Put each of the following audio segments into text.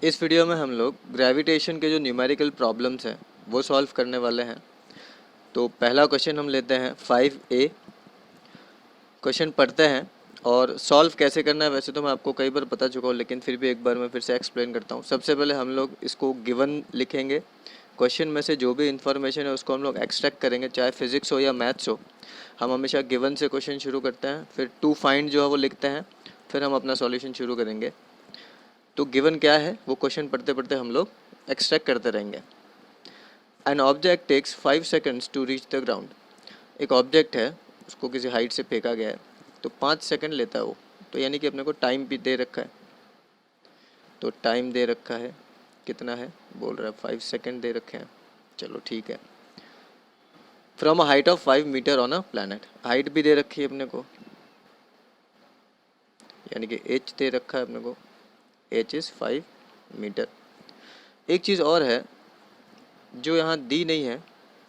इस वीडियो में हम लोग ग्रेविटेशन के जो न्यूमेरिकल प्रॉब्लम्स हैं वो सॉल्व करने वाले हैं। तो पहला क्वेश्चन हम लेते हैं 5A। क्वेश्चन पढ़ते हैं और सॉल्व कैसे करना है वैसे तो मैं आपको कई बार बता चुका हूँ, लेकिन फिर भी एक बार मैं फिर से एक्सप्लेन करता हूँ। सबसे पहले हम लोग इसको गिवन लिखेंगे। क्वेश्चन में से जो भी इन्फॉर्मेशन है उसको हम लोग एक्सट्रैक्ट करेंगे, चाहे फिजिक्स हो या मैथ्स हो। हम हमेशा गिवन से क्वेश्चन शुरू करते हैं, फिर टू फाइंड जो है वो लिखते हैं, फिर हम अपना सॉल्यूशन शुरू करेंगे। तो गिवन क्या है वो क्वेश्चन पढ़ते पढ़ते हम लोग एक्सट्रैक्ट करते रहेंगे। An object takes 5 seconds to reach the ground. एक ऑब्जेक्ट है, उसको किसी हाइट से फेंका गया है, तो 5 सेकंड लेता है वो। तो यानी कि अपने को टाइम भी दे रखा है, तो टाइम दे रखा है कितना है, बोल रहा है 5 सेकंड दे रखे हैं। चलो ठीक है। From a height of 5 metre on a planet, height भी दे रखी है अपने को, यानी कि एच दे रखा है अपने को, एच इज़ 5 मीटर। एक चीज़ और है जो यहाँ दी नहीं है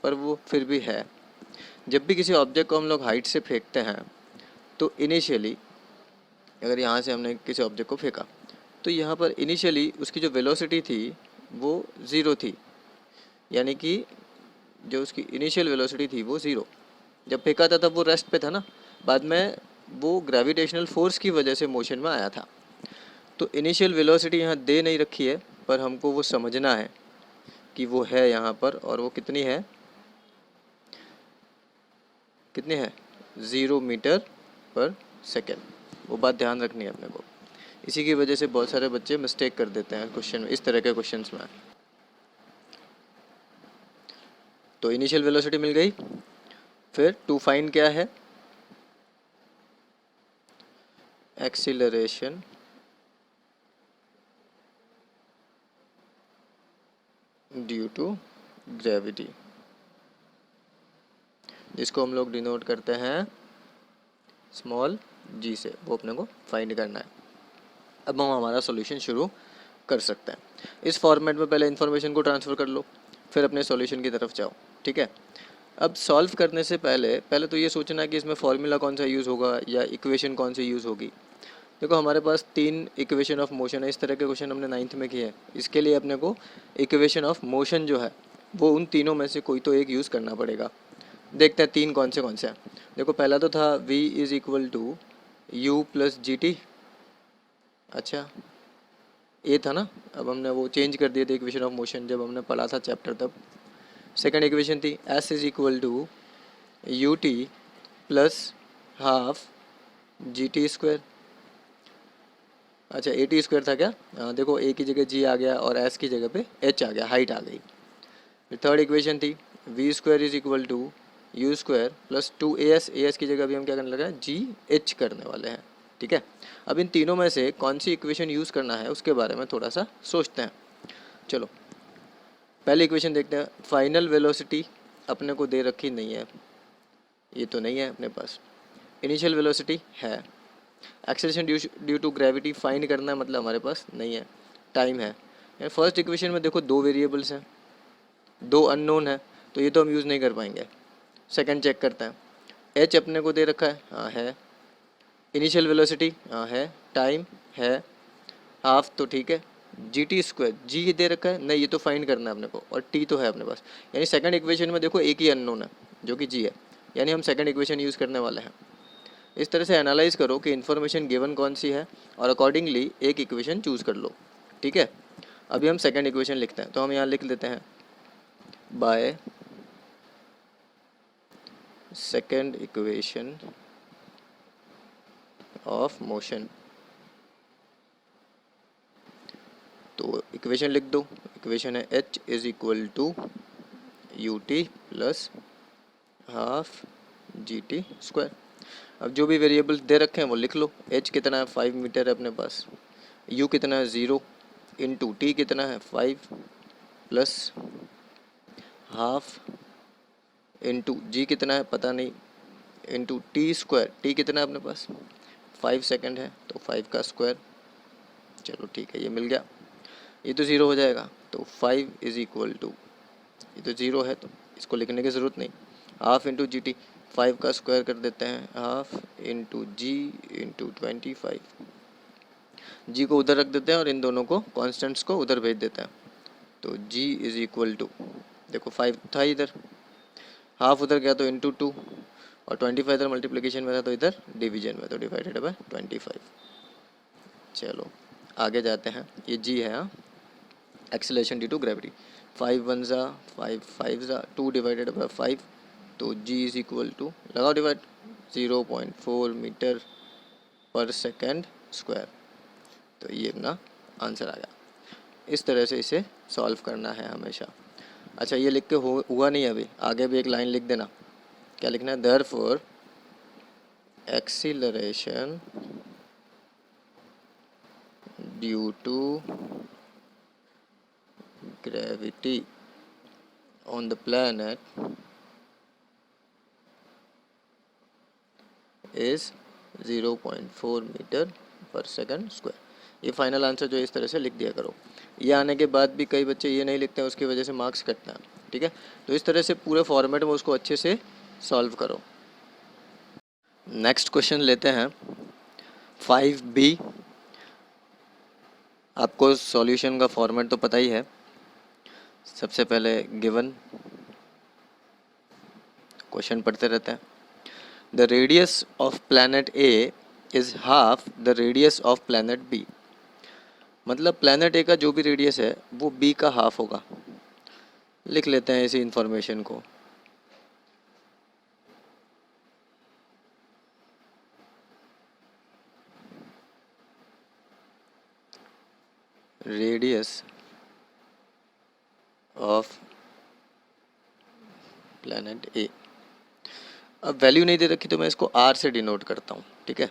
पर वो फिर भी है। जब भी किसी ऑब्जेक्ट को हम लोग हाइट से फेंकते हैं तो इनिशियली अगर यहाँ से हमने किसी ऑब्जेक्ट को फेंका तो यहाँ पर इनिशियली उसकी जो वेलोसिटी थी वो ज़ीरो थी, यानी कि जो उसकी इनिशियल वेलोसिटी थी वो ज़ीरो। जब फेंका था तब वो रेस्ट पे था ना, बाद में वो ग्रेविटेशनल फोर्स की वजह से मोशन में आया था। तो इनिशियल वेलोसिटी यहाँ दे नहीं रखी है, पर हमको वो समझना है कि वो है यहाँ पर, और वो कितनी है, कितनी है 0 मीटर पर सेकेंड। वो बात ध्यान रखनी है अपने को। इसी की वजह से बहुत सारे बच्चे मिस्टेक कर देते हैं क्वेश्चन में, इस तरह के क्वेश्चंस में। तो इनिशियल वेलोसिटी मिल गई, फिर टू फाइंड क्या है, एक्सीलरेशन ड्यू टू ग्रेविटी, जिसको हम लोग डिनोट करते हैं स्मॉल जी से, वो अपने को फाइंड करना है। अब हम हमारा सॉल्यूशन शुरू कर सकते हैं। इस फॉर्मेट में पहले इन्फॉर्मेशन को ट्रांसफ़र कर लो, फिर अपने सॉल्यूशन की तरफ जाओ, ठीक है। अब सॉल्व करने से पहले पहले तो ये सोचना है कि इसमें फॉर्मूला कौन सा यूज़ होगा या इक्वेशन कौन सी यूज़ होगी। देखो हमारे पास 3 इक्वेशन ऑफ मोशन है, इस तरह के क्वेश्चन हमने 9th में किए हैं। इसके लिए अपने को इक्वेशन ऑफ मोशन जो है वो उन तीनों में से कोई तो एक यूज़ करना पड़ेगा। देखते हैं 3 कौन से हैं। देखो पहला तो था v is equal to u plus g t. अच्छा ये था ना, अब हमने वो चेंज कर दिया था इक्वेशन ऑफ मोशन जब हमने पढ़ा था चैप्टर तब। सेकंड इक्वेशन थी s is equal to u t plus half g t square. अच्छा ए टी स्क्वायर था क्या, देखो ए की जगह जी आ गया और एस की जगह पे एच आ गया, हाइट आ गई। फिर थर्ड इक्वेशन थी v square is equal to u square plus 2as। S की जगह भी हम क्या करने लगे, जी एच करने वाले हैं, ठीक है। अब इन तीनों में से कौन सी इक्वेशन यूज़ करना है उसके बारे में थोड़ा सा सोचते हैं। चलो पहले इक्वेशन देखते हैं। फाइनल वेलोसिटी अपने को दे रखी नहीं है, ये तो नहीं है अपने पास। इनिशियल वेलोसिटी है। Acceleration due to gravity find करना है, मतलब हमारे पास नहीं है। टाइम है। फर्स्ट इक्वेशन में देखो 2 वेरिएबल्स हैं, 2 अननोन है, तो ये तो हम यूज़ नहीं कर पाएंगे। सेकंड चेक करते हैं। एच अपने को दे रखा है, हाँ है। इनिशियल वेलोसिटी हाँ है, टाइम है, हाफ तो ठीक है। जी टी स्क्वायर जी दे रखा है, नहीं ये तो फाइंड करना है अपने को, और टी तो है अपने पास। यानी सेकंड इक्वेशन में देखो एक ही अननोन है जो कि जी है, यानी हम सेकंड इक्वेशन यूज़ करने वाले हैं। इस तरह से एनालाइज करो कि इन्फॉर्मेशन गिवन कौन सी है और अकॉर्डिंगली एक इक्वेशन चूज़ कर लो, ठीक है। अभी हम सेकंड इक्वेशन लिखते हैं, तो हम यहाँ लिख लेते हैं by second equation of motion. तो इक्वेशन लिख दो। इक्वेशन है h is equal to u t plus half g t square. अब जो भी वेरिएबल्स दे रखे हैं वो लिख लो। h कितना है 5 मीटर है अपने पास, u कितना है 0, इंटू टी कितना है 5 प्लस हाफ, इंटू जी कितना है पता नहीं, इंटू टी स्क्वायर। टी कितना है अपने पास 5 सेकंड है, तो 5 का स्क्वायर। चलो ठीक है, ये मिल गया। ये तो ज़ीरो हो जाएगा, तो 5 इज़ इक्वल टू, ये तो ज़ीरो है तो इसको लिखने की ज़रूरत नहीं, हाफ इंटू जी टी। 5 का स्क्वायर कर देते हैं, हाफ इंटू जी इंटू 25। जी को उधर रख देते हैं और इन दोनों को कॉन्स्टेंट्स को उधर भेज देते हैं। तो जी इज इक्वल टू, देखो 5 था इधर, हाफ उधर गया तो इंटू 2, और 25 इधर मल्टीप्लिकेशन में था तो इधर डिवीजन में, तो डिवाइडेड बाय 25। चलो आगे जाते हैं। ये जी है, हाँ, एक्सेलरेशन ड्यू टू ग्रेविटी। 5 1 ज़ा 5 5 ज़ा 2 डिवाइडेड बाय 5, तो जी इज इक्वल टू, लगाओ divide, 0.4 metre per second square. तो ये अपना आंसर आ गया। इस तरह से इसे सॉल्व करना है हमेशा। अच्छा ये लिख के हुआ नहीं है अभी, आगे भी एक लाइन लिख देना। क्या लिखना है? Therefore acceleration due to gravity on the planet is 0.4 metre per second square. ये फाइनल आंसर जो है इस तरह से लिख दिया करो। ये आने के बाद भी कई बच्चे ये नहीं लिखते हैं, उसकी वजह से मार्क्स कटना है, ठीक है। तो इस तरह से पूरे फॉर्मेट में उसको अच्छे से सॉल्व करो। नेक्स्ट क्वेश्चन लेते हैं 5B। आपको सॉल्यूशन का फॉर्मेट तो पता ही है। सबसे पहले गिवन क्वेश्चन पढ़ते रहते हैं। The radius of planet A is half the radius of planet B. मतलब प्लैनेट ए का जो भी रेडियस है वो बी का हाफ होगा। लिख लेते हैं इसी इंफॉर्मेशन को। रेडियस ऑफ प्लैनेट ए, अब वैल्यू नहीं दे रखी तो मैं इसको आर से डिनोट करता हूँ, ठीक है।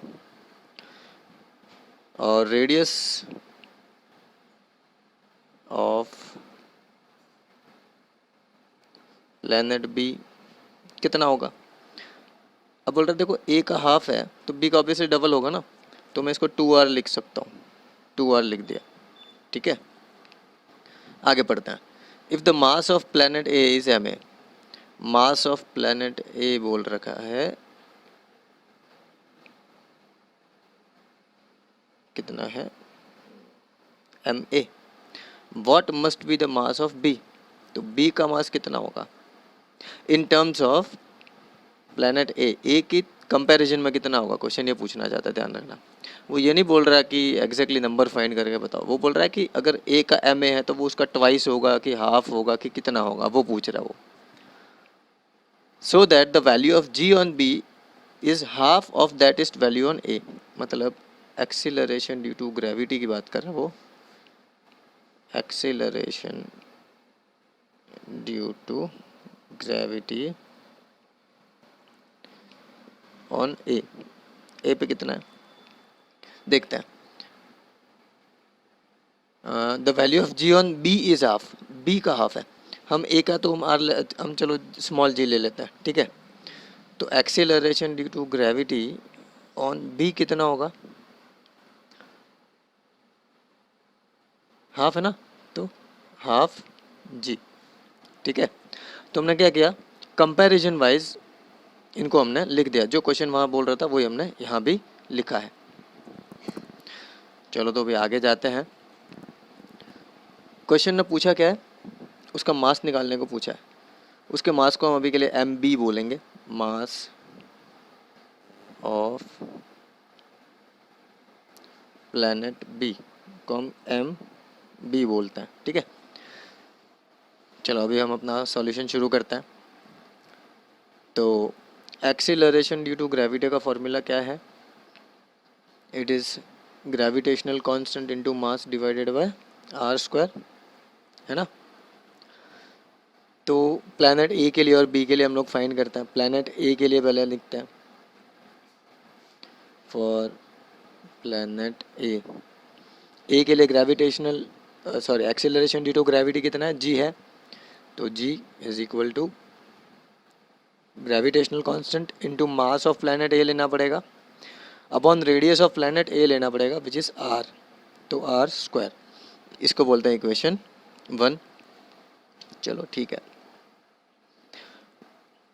और रेडियस ऑफ प्लैनेट बी कितना होगा? अब बोल रहे देखो ए का हाफ है तो बी का ऑब्वियसली डबल होगा ना, तो मैं इसको 2r लिख सकता हूँ। 2r लिख दिया, ठीक है। आगे पढ़ते हैं। If the mass of planet A is M A, mass of planet A बोल रखा है कितना है? M A. What must be the mass of B, तो बी का मास कितना होगा in terms of planet A की कंपैरिजन में कितना होगा? क्वेश्चन ये पूछना चाहता है, ध्यान रखना। वो ये नहीं बोल रहा कि एग्जैक्टली नंबर फाइंड करके बताओ, वो बोल रहा है कि अगर ए का एम ए है तो वो उसका ट्वाइस होगा कि हाफ होगा कि कितना होगा, वो पूछ रहा है वो। So that the value of g on B is half of that is value on A. मतलब एक्सीलरेशन ड्यू टू ग्रेविटी की बात कर रहा है वो। Acceleration due to gravity on A, A पे कितना है देखते हैं। The value of g on B is half, B का हाफ है। हम ए का तो हम चलो स्मॉल जी ले लेते हैं, ठीक है। तो acceleration due to gravity on B कितना होगा? हाफ है ना, तो हाफ जी, ठीक है। तो हमने क्या किया, कंपैरिजन वाइज इनको हमने लिख दिया। जो क्वेश्चन वहाँ बोल रहा था वही हमने यहाँ भी लिखा है। चलो तो अभी आगे जाते हैं। क्वेश्चन ने पूछा क्या है, उसका मास निकालने को पूछा है। उसके मास को हम अभी के लिए एम बी बोलेंगे, मास ऑफ प्लैनेट बी को हम एम बी बोलते हैं, ठीक है। चलो अभी हम अपना सॉल्यूशन शुरू करते हैं। तो एक्सीलरेशन ड्यू टू ग्रेविटी का फॉर्मूला क्या है? It is gravitational constant into mass divided by r square, है ना। तो प्लैनेट ए के लिए और बी के लिए हम लोग फाइंड करते हैं। प्लैनेट ए के लिए पहले लिखते हैं, फॉर प्लैनेट ए के लिए gravitational acceleration due to gravity कितना है? जी है, तो g is equal to gravitational constant into mass of planet A लेना पड़ेगा, upon radius of planet A लेना पड़ेगा विच इज़ आर, तो आर स्क्वायर। इसको बोलते हैं इक्वेशन 1। चलो ठीक है,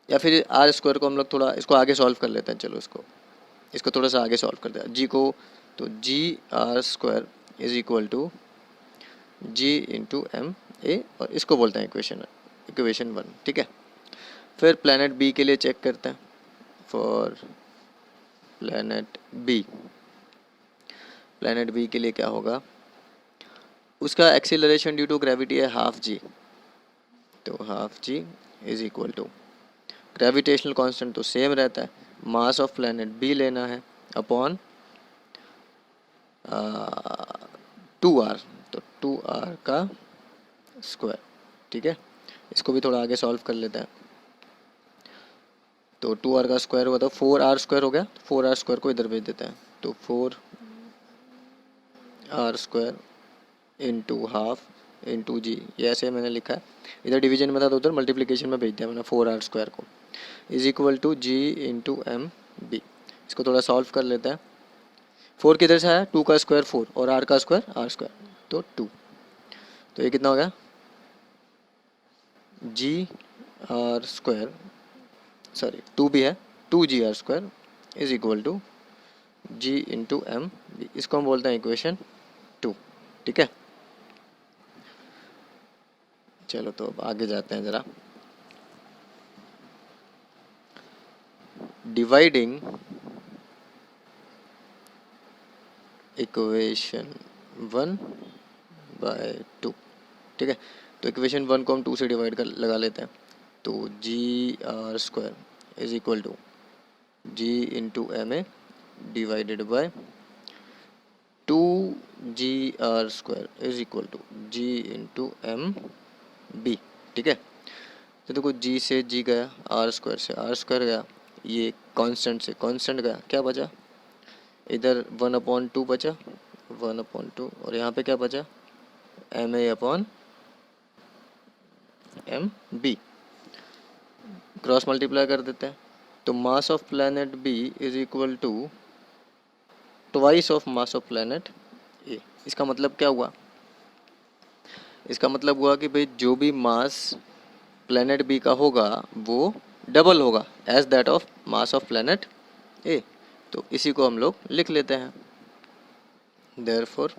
या फिर आर स्क्वायर को हम लोग थोड़ा इसको आगे सॉल्व कर लेते हैं। चलो इसको इसको थोड़ा सा आगे सॉल्व कर दिया जी को, तो G R square is equal to G into M A, और इसको बोलते हैं इक्वेशन 1, ठीक है। फिर प्लैनेट बी के लिए चेक करते हैं। फॉर प्लैनेट बी के लिए क्या होगा, उसका एक्सीलरेशन ड्यू टू ग्रेविटी है हाफ जी, तो half g is equal to gravitational constant तो सेम रहता है, मास ऑफ प्लैनेट बी लेना है अपॉन 2r, तो 2r का स्क्वायर, ठीक है। इसको भी थोड़ा आगे सॉल्व कर लेते हैं। तो 2r का स्क्वायर हुआ तो 4r स्क्वायर हो गया, 4r स्क्वायर को इधर भेज देते हैं, तो 4r square into half into g, ये ऐसे मैंने लिखा है, इधर डिवीजन में था तो उधर मल्टीप्लिकेशन में भेज दिया मैंने 4r स्क्वायर को, is equal to G into M b. इसको थोड़ा सॉल्व कर लेते हैं। 4 किधर से आया, 2 का स्क्वायर 4 और r का स्क्वायर r स्क्वायर, तो 2, तो ये कितना हो गया जी आर स्क्वायर, सॉरी 2 भी है, 2 GR square is equal to G into M b. इसको हम बोलते हैं इक्वेशन 2, ठीक है। चलो तो अब आगे जाते हैं ज़रा। डिवाइडिंग इक्वेशन 1 बाय 2, ठीक है। तो इक्वेशन 1 को हम 2 से डिवाइड कर लगा लेते हैं, तो G R square is equal to G into M A divided by 2 GR square is equal to G into M B, ठीक है। तो देखो जी से जी गया, आर स्क्वायर से आर स्क्वायर गया, ये कांस्टेंट से कांस्टेंट गया, क्या बचा इधर 1/2 बचा, 1/2, और यहाँ पे क्या बचा M A upon M B, cross multiply कर देते हैं। तो mass of planet B is equal to twice of mass of planet A. इसका मतलब क्या हुआ, इसका मतलब हुआ कि भाई जो भी मास प्लैनेट बी का होगा वो डबल होगा as that of mass of planet A. तो इसी को हम लोग लिख लेते हैं, therefore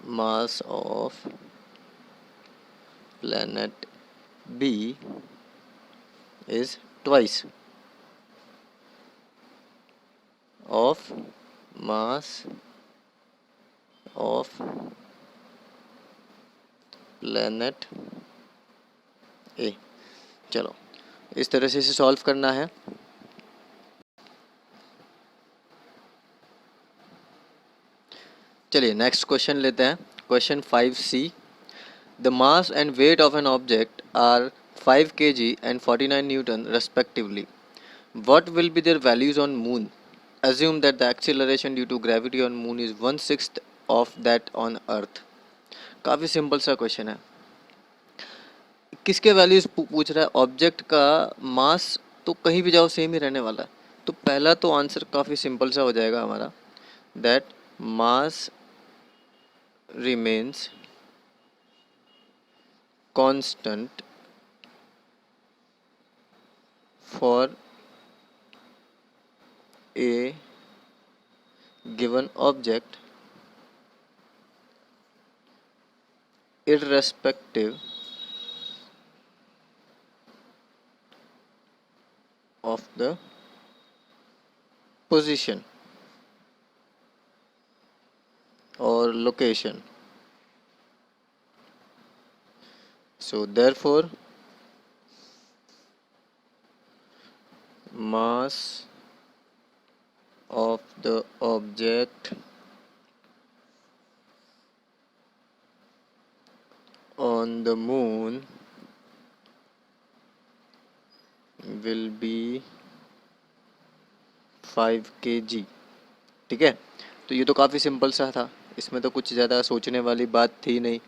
mass of planet B is twice of mass of planet A. चलो इस तरह से इसे सॉल्व करना है। चलिए नेक्स्ट क्वेश्चन लेते हैं, question 5C। The mass and weight of an object are 5 kg and 49 Newton respectively. What will be their values on moon? Assume that the acceleration due to gravity on moon is 1/6 of that on earth. काफ़ी simple सा question है। किसके values पूछ रहा है, object का मास तो कहीं भी जाओ सेम ही रहने वाला है, तो पहला तो आंसर काफ़ी सिंपल सा हो जाएगा हमारा, that mass remains constant for a given object irrespective of the position or location. So therefore mass of the object on the moon will be 5 kg, ठीक है। तो ये तो काफ़ी सिंपल सा था, इसमें तो कुछ ज़्यादा सोचने वाली बात थी नहीं।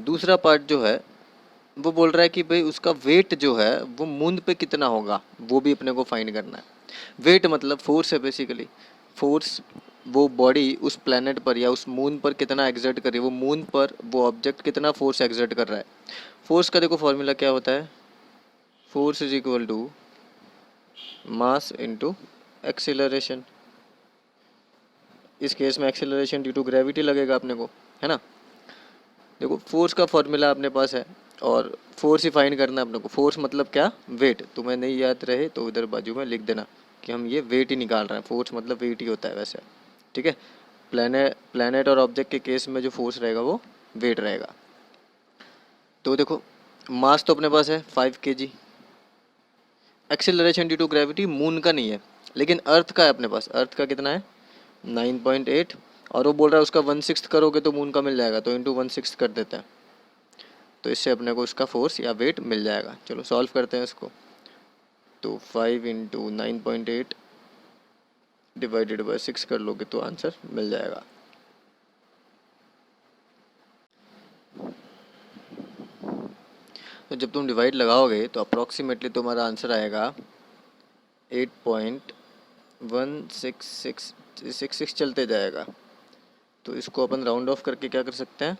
दूसरा पार्ट जो है वो बोल रहा है कि भाई उसका वेट जो है वो मून पे कितना होगा, वो भी अपने को फाइंड करना है। वेट मतलब फोर्स है बेसिकली, फोर्स वो बॉडी उस प्लेनेट पर या उस मून पर कितना एग्जर्ट कर रही है, वो मून पर वो ऑब्जेक्ट कितना फोर्स एग्जर्ट कर रहा है। फोर्स का देखो फॉर्मूला क्या होता है, force is equal to mass into acceleration. इस केस में एक्सीलरेशन ड्यू टू ग्रेविटी लगेगा अपने को, है ना। देखो फोर्स का फॉर्मूला अपने पास है और फोर्स ही फाइंड करना है अपने को। फोर्स मतलब क्या, वेट। तुम्हें नहीं याद रहे तो इधर बाजू में लिख देना कि हम ये वेट ही निकाल रहे हैं। फोर्स मतलब वेट ही होता है वैसे, ठीक है। प्लैनेट और ऑब्जेक्ट के केस में जो फोर्स रहेगा वो वेट रहेगा। तो देखो मास तो अपने पास है 5 kg। Acceleration due to gravity moon का नहीं है लेकिन अर्थ का है अपने पास। अर्थ का कितना है 9.8 और वो बोल रहा है उसका 1/6 करोगे तो मून का मिल जाएगा, तो इंटू 1/6 कर देते हैं तो इससे अपने को उसका फोर्स या वेट मिल जाएगा। चलो सॉल्व करते हैं इसको। तो 5 इंटू 9.8 डिवाइडेड बाई 6 कर लोगे तो आंसर मिल जाएगा। तो जब तुम डिवाइड लगाओगे तो अप्रॉक्सीमेटली तुम्हारा आंसर आएगा 8.16666 चलते जाएगा। तो इसको अपन राउंड ऑफ करके क्या कर सकते हैं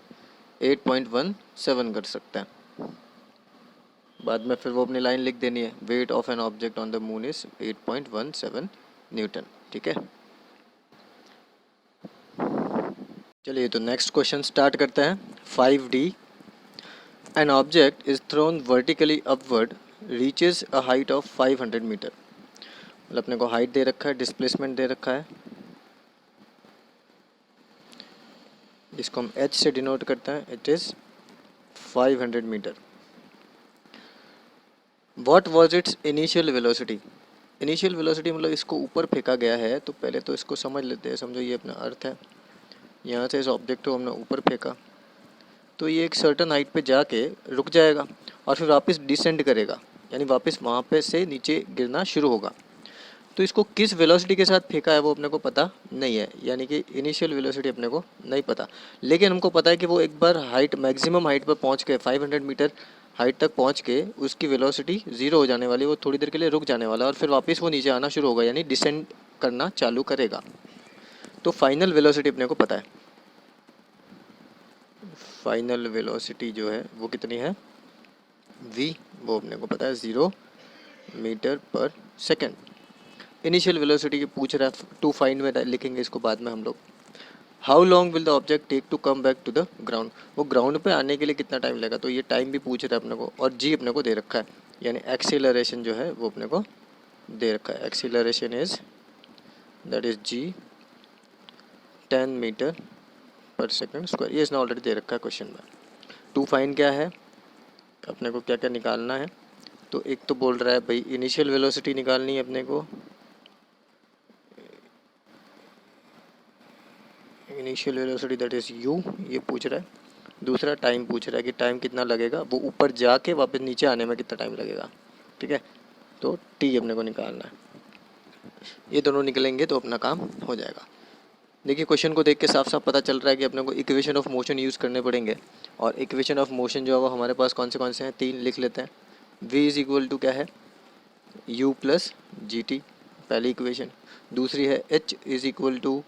8.17 कर सकते हैं। बाद में फिर वो अपनी लाइन लिख देनी है, wait of an object on the moon is 8.17 Newton, ठीक है। चलिए तो नेक्स्ट क्वेश्चन स्टार्ट करते हैं। 5D, an object is thrown vertically upward reaches a height of 500 metre. मतलब अपने को हाइट दे रखा है, डिस्प्लेसमेंट दे रखा है, जिसको हम h से डिनोट करते हैं। It is 500 metre. What was its initial velocity. Initial velocity मतलब इसको ऊपर फेंका गया है, तो पहले तो इसको समझ लेते हैं। समझो ये अपना अर्थ है, यहाँ से इस ऑब्जेक्ट को हमने ऊपर फेंका तो ये एक सर्टन हाइट पे जाके रुक जाएगा और फिर वापस डिसेंड करेगा, यानी वापस वहाँ पे से नीचे गिरना शुरू होगा। तो इसको किस वेलोसिटी के साथ फेंका है वो अपने को पता नहीं है, यानी कि इनिशियल वेलोसिटी अपने को नहीं पता। लेकिन हमको पता है कि वो एक बार हाइट मैक्सिमम हाइट पर पहुँच के 500 मीटर हाइट तक पहुँच के उसकी वेलोसिटी ज़ीरो हो जाने वाली, वो थोड़ी देर के लिए रुक जाने वाला और फिर वापस वो नीचे आना शुरू होगा, यानी डिसेंड करना चालू करेगा। तो फाइनल वेलोसिटी अपने को पता है। फाइनल वेलोसिटी जो है वो कितनी है v, वो अपने को पता है 0 metre per second. Initial velocity की पूछ रहा है, टू फाइंड में लिखेंगे इसको बाद में हम लोग। How long will the object take to come back to the ground, वो ग्राउंड पे आने के लिए कितना टाइम लगेगा, तो ये टाइम भी पूछ रहा है अपने को। और जी अपने को दे रखा है, यानी एक्सीलरेशन जो है वो अपने को दे रखा है। Acceleration is that is g 10 metre per second square. ये इसने ऑलरेडी दे रखा है क्वेश्चन में। टू फाइंड क्या है, अपने को क्या क्या निकालना है। तो एक तो बोल रहा है भाई इनिशियल वेलोसिटी निकालनी है अपने को, initial velocity that is u, ये पूछ रहा है। दूसरा टाइम पूछ रहा है कि टाइम कितना लगेगा वो ऊपर जाके वापस नीचे आने में कितना टाइम लगेगा, ठीक है। तो t अपने को निकालना है। ये दोनों निकलेंगे तो अपना काम हो जाएगा। देखिए क्वेश्चन को देख के साफ साफ पता चल रहा है कि अपने को इक्वेशन ऑफ मोशन यूज़ करने पड़ेंगे। और इक्वेशन ऑफ मोशन जो है वो हमारे पास कौन से हैं, 3 लिख लेते हैं। v इज़ इक्वल टू क्या है u प्लस जी टी, पहली इक्वेशन। दूसरी है h is equal to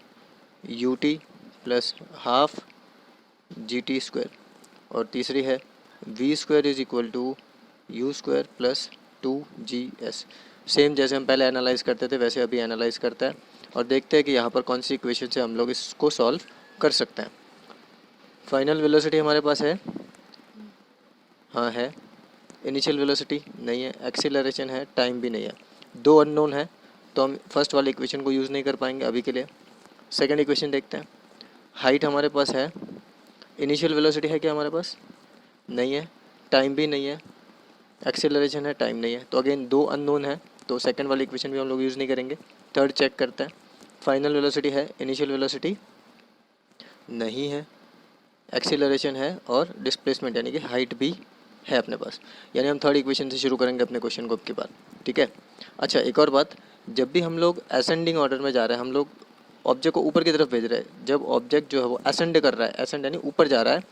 u t plus half g t square. और तीसरी है v square is equal to u square plus 2g's। Same जैसे हम पहले एनालाइज करते थे वैसे अभी एनालाइज करते हैं और देखते हैं कि यहाँ पर कौन सी इक्वेशन से हम लोग इसको सॉल्व कर सकते हैं। फाइनल वेलोसिटी हमारे पास है, हाँ है। इनिशियल वेलोसिटी नहीं है, एक्सीलरेशन है, टाइम भी नहीं है। दो अननोन है तो हम फर्स्ट वाले इक्वेशन को यूज़ नहीं कर पाएंगे अभी के लिए। सेकेंड इक्वेशन देखते हैं। हाइट हमारे पास है, इनिशियल वेलोसिटी है क्या हमारे पास, नहीं है, टाइम भी नहीं है, एक्सेलरेशन है, टाइम नहीं है। तो अगेन दो अननोन है तो सेकंड वाली इक्वेशन भी हम लोग यूज़ नहीं करेंगे। थर्ड चेक करते हैं। फाइनल वेलोसिटी है, इनिशियल वेलोसिटी नहीं है, एक्सेलरेशन है और डिस्प्लेसमेंट यानी कि हाइट भी है अपने पास। यानी हम थर्ड इक्वेशन से शुरू करेंगे अपने क्वेश्चन को अब की बार, ठीक है। अच्छा एक और बात, जब भी हम लोग असेंडिंग ऑर्डर में जा रहे हैं, हम लोग ऑब्जेक्ट को ऊपर की तरफ भेज रहे हैं। जब ऑब्जेक्ट जो है वो असेंड कर रहा है, असेंड यानी ऊपर जा रहा है,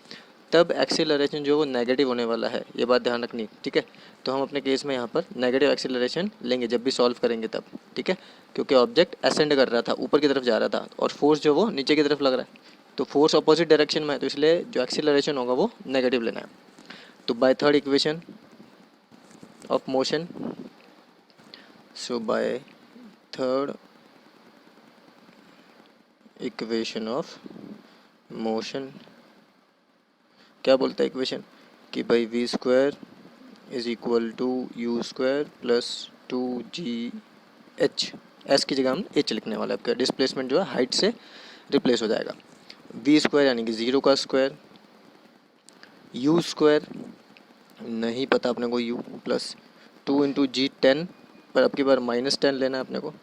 तब एक्सीलरेशन जो है वो नेगेटिव होने वाला है, ये बात ध्यान रखनी, ठीक है। तो हम अपने केस में यहाँ पर नेगेटिव एक्सीलरेशन लेंगे जब भी सॉल्व करेंगे तब, ठीक है। क्योंकि ऑब्जेक्ट असेंड कर रहा था, ऊपर की तरफ जा रहा था और फोर्स जो वो नीचे की तरफ लग रहा है, तो फोर्स अपोजिट डायरेक्शन में है, तो इसलिए जो एक्सीलरेशन होगा वो नेगेटिव लेना है। तो by third equation of motion so by third equation of motion, क्या बोलता है इक्वेशन कि भाई v square is equal to u square plus 2GH, s की जगह हम एच लिखने वाले, आपका डिस्प्लेसमेंट जो है हाइट से रिप्लेस हो जाएगा। वी स्क्वायर यानी कि 0 का स्क्वायर, यू स्क्वायर नहीं पता अपने को, यू प्लस 2 इंटू जी 10, पर अब की बार -10 लेना है अपने को,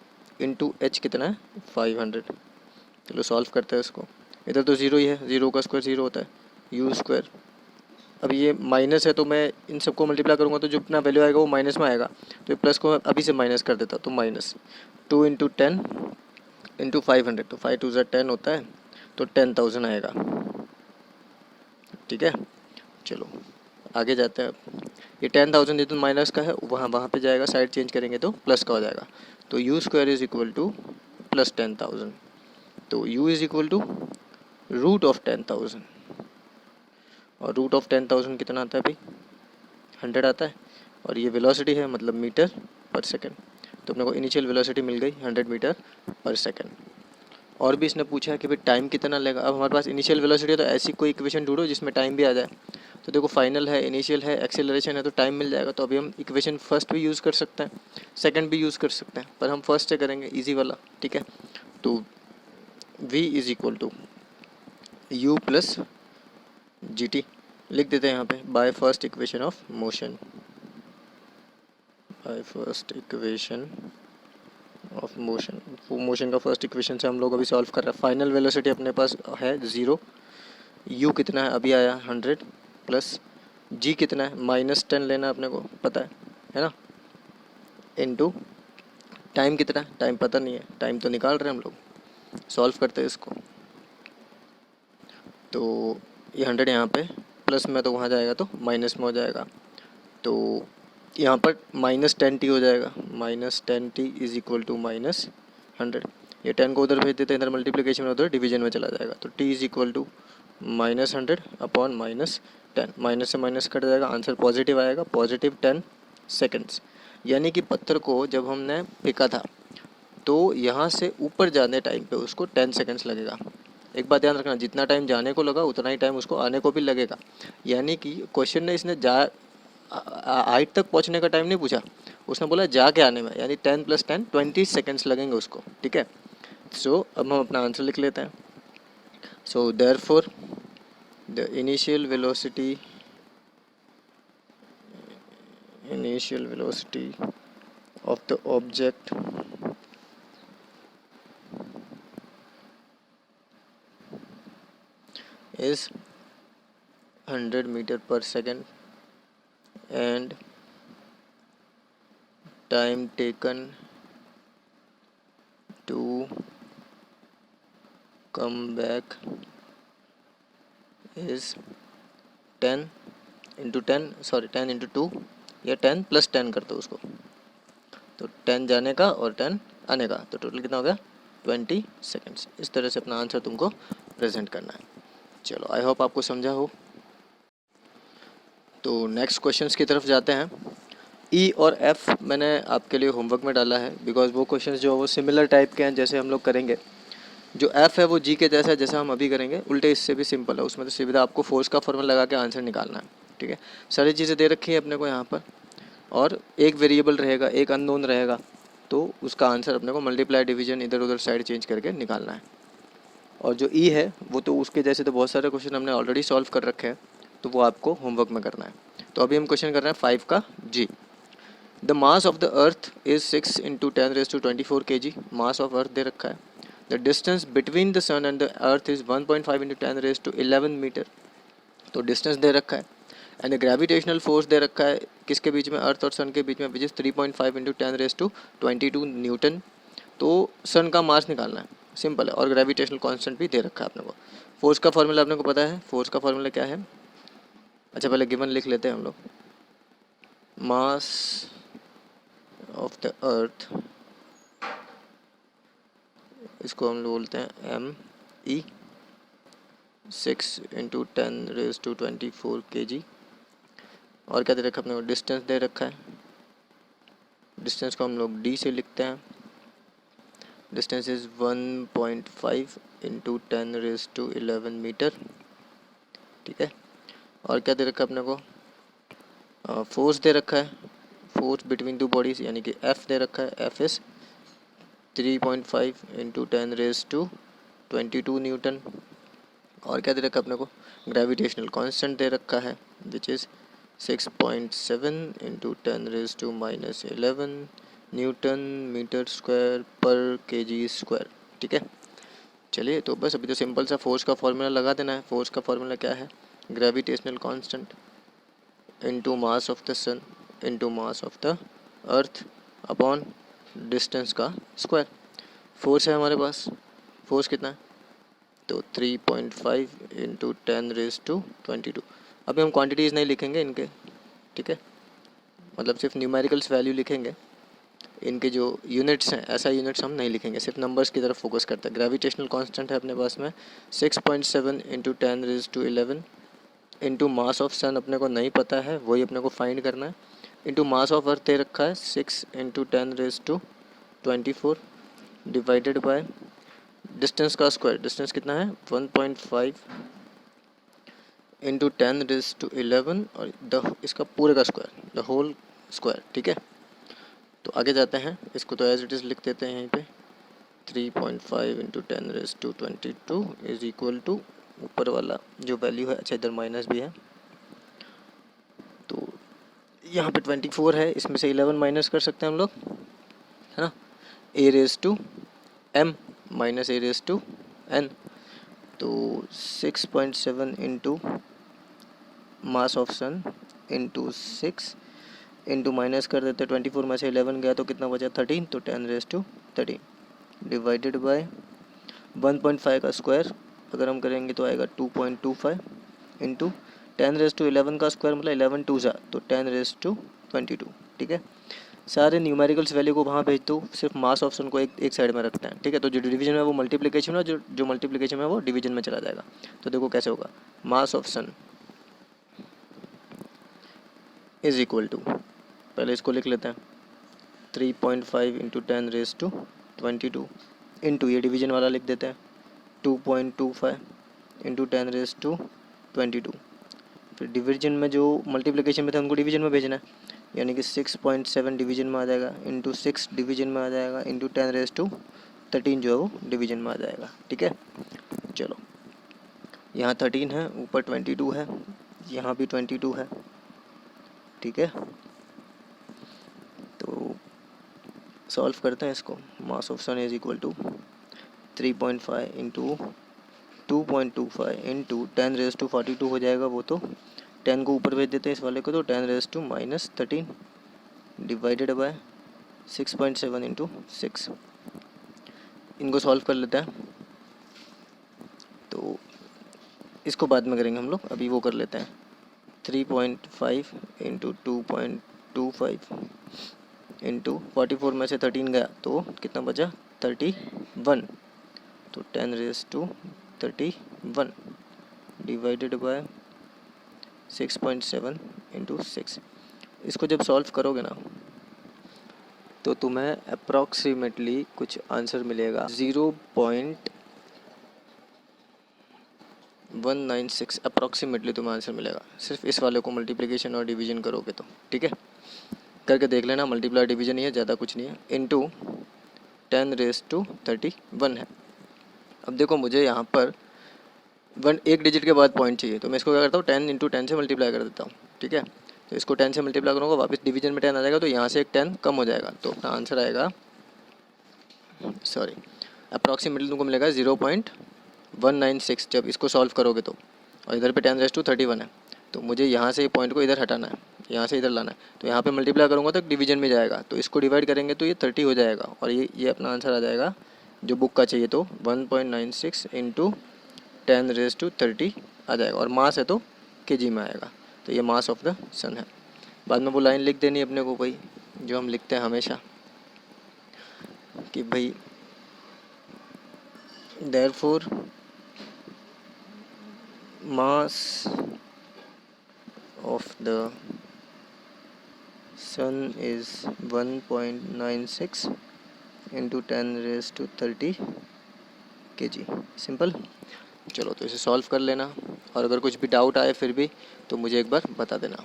इंटू एच कितना है 500। चलो सॉल्व करते हैं इसको। इधर तो 0 ही है, 0 का स्क्वायर 0 होता है, यू स्क्वायर। अब ये माइनस है तो मैं इन सबको मल्टीप्लाई करूँगा तो जो अपना वैल्यू आएगा वो माइनस में आएगा, तो ये प्लस को अभी से माइनस कर देता, तो -2 इंटू 10 इंटू 500, तो 5 2 10 होता है, तो 10,000 आएगा। ठीक है, चलो आगे जाते हैं। अब ये 10,000 जितना माइनस का है वहाँ पे जाएगा, साइड चेंज करेंगे तो प्लस का हो जाएगा, तो u square is equal to plus 10,000, तो u is equal to root of 10,000, और रूट ऑफ 10,000 कितना आता है भाई 100 आता है, और ये वेलोसिटी है मतलब मीटर पर सेकंड, तो अपने को इनिशियल वेलोसिटी मिल गई 100 मीटर पर सेकंड। और भी इसने पूछा है कि भाई टाइम कितना लेगा। अब हमारे पास इनिशियल वेलोसिटी है तो ऐसी कोई इक्वेशन ढूंढो जिसमें टाइम भी आ जाए, तो देखो फाइनल है, इनिशियल है, एक्सेलरेशन है, तो टाइम मिल जाएगा। तो अभी हम इक्वेशन फर्स्ट भी यूज़ कर सकते हैं, सेकंड भी यूज़ कर सकते हैं, पर हम फर्स्ट से करेंगे इजी वाला। ठीक है, तो v is equal to u plus g t लिख देते हैं यहाँ पे, by first equation of motion, by first equation of motion. Motion का फर्स्ट इक्वेशन से हम लोग अभी सॉल्व कर रहे हैं। फाइनल वेलोसिटी अपने पास है 0, यू कितना है अभी आया 100, प्लस जी कितना है -10 लेना अपने को पता है ना, इनटू टाइम कितना है, टाइम पता नहीं है, टाइम तो निकाल रहे हैं हम लोग। सॉल्व करते हैं इसको, तो ये 100 यहाँ पे प्लस में तो वहाँ जाएगा तो माइनस में हो जाएगा, तो यहाँ पर -10t हो जाएगा, -10t इज इक्वल टू -100। ये 10 को उधर भेज देते हैं, इधर मल्टीप्लिकेशन में उधर डिवीजन में चला जाएगा, तो t is equal to -100 upon -10, minus से माइनस कट जाएगा, आंसर पॉजिटिव आएगा, पॉजिटिव 10 सेकेंड्स। यानी कि पत्थर को जब हमने फेंका था तो यहाँ से ऊपर जाने टाइम पे उसको 10 सेकेंड्स लगेगा। एक बात ध्यान रखना, जितना टाइम जाने को लगा उतना ही टाइम उसको आने को भी लगेगा। यानी कि क्वेश्चन ने इसने हाइट तक पहुंचने का टाइम नहीं पूछा, उसने बोला जाके आने में, यानी 10 + 10 20 सेकेंड्स लगेंगे उसको। ठीक है, सो अब हम अपना आंसर लिख लेते हैं। So therefore the initial velocity of the object is 100 meter per second and time taken to come back is 10 into 2 या 10 + 10 कर दो उसको, तो 10 जाने का और 10 आने का, तो टोटल कितना हो गया 20 सेकेंड्स। इस तरह से अपना आंसर तुमको प्रेजेंट करना है। चलो आई होप आपको समझा हो। तो नेक्स्ट क्वेश्चंस की तरफ जाते हैं। ई और एफ मैंने आपके लिए होमवर्क में डाला है, बिकॉज वो क्वेश्चंस जो है वो सिमिलर टाइप के हैं जैसे हम लोग करेंगे। जो एफ है वो जी के जैसा है जैसा हम अभी करेंगे, उल्टे इससे भी सिंपल है, उसमें तो सीधा आपको फोर्स का फॉर्मूला लगा के आंसर निकालना है। ठीक है, सारी चीज़ें दे रखी है अपने को यहाँ पर, और एक वेरिएबल रहेगा, एक अननोन रहेगा, तो उसका आंसर अपने को मल्टीप्लाई डिवीजन इधर उधर साइड चेंज करके निकालना है। और जो ई है वो तो उसके जैसे तो बहुत सारे क्वेश्चन हमने ऑलरेडी सॉल्व कर रखे हैं, तो वो आपको होमवर्क में करना है। तो अभी हम क्वेश्चन कर रहे हैं 5 का जी। The mass of the earth is 6 × 10⁻24 kg, mass of earth दे रखा है। The distance between the sun and the earth is 1.5 × 10⁻11 metre, तो डिस्टेंस दे रखा है। एंड द ग्रेविटेशनल फोर्स दे रखा है किसके बीच में, अर्थ और सन के बीच में, विच इज 3.5 × 10⁻22 न्यूटन। तो सन का मास निकालना है, सिंपल है, और ग्रेविटेशनल कांस्टेंट भी दे रखा है अपने को। फोर्स का फॉर्मूला अपने को पता है, फोर्स का फॉर्मूला क्या है, अच्छा पहले गिवन लिख लेते हैं हम लोग। मास ऑफ द अर्थ, इसको हम लोग बोलते हैं ME, 6 × 10⁻24 kg। और क्या दे रखा है अपने को, डिस्टेंस दे रखा है डिस्टेंस को हम लोग डी से लिखते हैं। डिस्टेंस इज़ 1.5 इंटू 10⁻11 मीटर, ठीक है। और क्या दे रखा है अपने को, फोर्स दे रखा है, फोर्स बिटवीन टू बॉडीज़ यानी कि एफ दे रखा है। F is 3.5 into 10⁻22 Newton. और क्या दे रखा है अपने को, ग्रेविटेशनल कांस्टेंट दे रखा है which is 6.7 into 10⁻11 newton metre square per KG square, ठीक है। चलिए, तो बस अभी तो सिंपल सा फोर्स का फॉर्मूला लगा देना है। फोर्स का फॉर्मूला क्या है, gravitational constant into mass of the sun into mass of the earth upon distance का स्क्वायर। फोर्स है हमारे पास, फोर्स कितना है, तो 3.5 इंटू 10⁻22। अभी हम क्वांटिटीज़ नहीं लिखेंगे इनके, ठीक है, मतलब सिर्फ न्यूमेरिकल्स वैल्यू लिखेंगे। इनके जो यूनिट्स हैं, ऐसा यूनिट्स हम नहीं लिखेंगे, सिर्फ नंबर्स की तरफ फोकस करते हैं। ग्रेविटेशनल कांस्टेंट है अपने पास में 6.7 इंटू 10⁻11 इंटू मास ऑफ सन अपने को नहीं पता है, वही अपने को फाइंड करना है। इंटू मास ऑफ अर्थ दे रखा है 6 इंटू 10⁻24 डिवाइडेड बाय डिस्टेंस का स्क्वायर। डिस्टेंस कितना है, 1.5 इंटू 10⁻11 और इसका पूरे का स्क्वायर, द होल स्क्वायर, ठीक है। तो आगे जाते हैं, इसको तो एज इट इज़ लिख देते हैं यहीं पे। 3.5 इंटू 10⁻22 इज इक्वल टू ऊपर वाला जो वैल्यू है, अच्छा इधर माइनस भी है, तो यहाँ पे 24 है, इसमें से 11 माइनस कर सकते हैं हम लोग, है ना। a⁻m माइनस a⁻n, तो 6.7 into mass of sun into 6 into minus कर देते हैं 24 में से 11 गया तो कितना बचा 13, तो 10⁻13 डिवाइडेड बाय 1.5 का स्क्वायर अगर हम करेंगे तो आएगा 2.25 इंटू 10⁻11 का स्क्वायर मतलब 11 टू ज़ा तो 10⁻22, ठीक है। सारे न्यूमेरिकल्स वैल्यू को वहाँ भेज दो, सिर्फ मास ऑप्शन को एक साइड में रखते हैं, ठीक है। तो जो डिवीजन है वो मल्टीप्लिकेशन है, जो मल्टीप्लिकेशन है वो डिवीजन में चला जाएगा। तो देखो कैसे होगा, मास ऑप्शन इज इक्वल टू, पहले इसको लिख लेते हैं 3.5 इंटू 10⁻22 इंटू ये डिवीजन वाला लिख देते हैं 2.25 इंटू 10⁻22। फिर डिवीजन में जो मल्टीप्लिकेशन में था उनको डिवीजन में भेजना है, यानी कि 6.7 डिवीजन में आ जाएगा इंटू 6 डिवीजन में आ जाएगा इंटू 10⁻13 जो है वो डिवीजन में आ जाएगा, ठीक है। चलो, यहाँ 13 है, ऊपर 22 है, यहाँ भी 22 है, ठीक है। तो सॉल्व करते हैं इसको। Mass of sun is equal to 3.5 into 2.25 into 10⁻42 हो जाएगा, वो तो 10 को ऊपर भेज देते हैं इस वाले को, तो 10⁻−13 डिवाइडेड बाय 6.7 इंटू 6। इनको सॉल्व कर लेते हैं, तो इसको बाद में करेंगे हम लोग, अभी वो कर लेते हैं 3.5 इंटू 2.25 इंटू 44 में से 13 गया तो कितना बचा 31, तो 10⁻31 डिवाइडेड बाय 6.7 इंटू 6। इसको जब सॉल्व करोगे ना तो तुम्हें अप्रॉक्सीमेटली कुछ आंसर मिलेगा 0.196 अप्रॉक्सीमेटली तुम्हें आंसर मिलेगा, सिर्फ इस वाले को मल्टीप्लिकेशन और डिवीजन करोगे तो, ठीक है। करके देख लेना, मल्टीप्लाई डिवीजन ही है, ज़्यादा कुछ नहीं है, इंटू 10⁻31 है। अब देखो मुझे यहाँ पर एक डिजिट के बाद पॉइंट चाहिए, तो मैं इसको क्या करता हूँ 10 इंटू 10 से मल्टीप्लाई कर देता हूँ, ठीक है। तो इसको 10 से मल्टीप्लाई करूँगा, वापस डिवीजन में 10 आ जाएगा, तो यहाँ से एक 10 कम हो जाएगा, तो अपना आंसर आएगा, सॉरी, अप्रॉक्सीमेटली तुमको मिलेगा 0.196 जब इसको सॉल्व करोगे तो। और इधर पे 10⁻31 है, तो मुझे यहाँ से पॉइंट को इधर हटाना है, यहाँ से इधर लाना है, तो यहाँ पे मल्टीप्लाई करूँगा तो डिवीजन में जाएगा, तो इसको डिवाइड करेंगे तो ये 30 हो जाएगा, और ये अपना आंसर आ जाएगा जो बुक का चाहिए, तो 1.96 इंटू 10⁻30 आ जाएगा, और मास है तो केजी में आएगा, तो ये मास ऑफ द सन है। बाद में वो लाइन लिख देनी अपने को भाई, जो हम लिखते हैं हमेशा कि भाई therefore mass of the sun is 1.96 into 10⁻30 kg। Simple. चलो तो इसे सॉल्व कर लेना, और अगर कुछ भी डाउट आए फिर भी तो मुझे एक बार बता देना।